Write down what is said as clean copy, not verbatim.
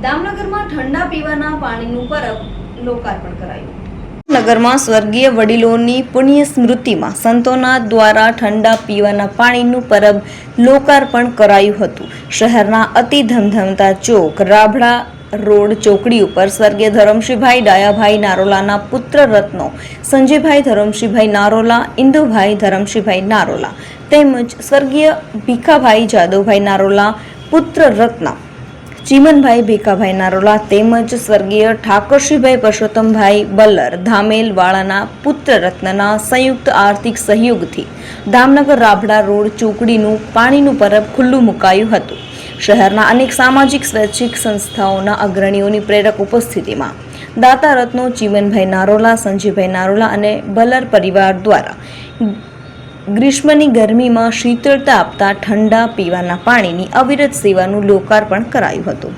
દામનગરમાં ઠંડા પીવાના પાણીનું પરબ લોકાર્પણ કરાયું। નગરમાં સ્વર્ગીય વડીલોની પુણ્ય સ્મૃતિમાં સંતોના દ્વારા ઠંડા પીવાના પાણીનું પરબ લોકાર્પણ કરાયું હતું। શહેરના અતિ ધમધમતા ચોક રાભડા રોડ ચોકડી ઉપર સ્વર્ગીય ધરમશીભાઈ ડાયાભાઈ નારોલાના પુત્ર રત્નો સંજયભાઈ ધરમશીભાઈ નારોલા, ઇન્દુભાઈ ધરમશીભાઈ નારોલા તેમજ સ્વર્ગીય ભીખાભાઈ જાદવભાઈ નારોલા પુત્ર રત્ન ચીમનભાઈ ભીખાભાઈ નારોલા તેમજ સ્વર્ગીય ઠાકોરશીભાઈ પરસોત્તમભાઈ બલ્લર ધામેલ વાળાના પુત્ર રત્નના સંયુક્ત આર્થિક સહયોગથી દામનગર રાભડા રોડ ચોકડીનું પાણીનું પરબ ખુલ્લું મુકાયું હતું। શહેરના અનેક સામાજિક સ્વૈચ્છિક સંસ્થાઓના અગ્રણીઓની પ્રેરક ઉપસ્થિતિમાં દાતા રત્નો ચીમનભાઈ નારોલા, સંજયભાઈ નારોલા અને બલ્લર પરિવાર દ્વારા ગ્રીષ્મની ગરમીમાં શીતળતા આપતા ઠંડા પીવાના પાણીની અવિરત સેવાનું લોકાર્પણ કરાયું હતું।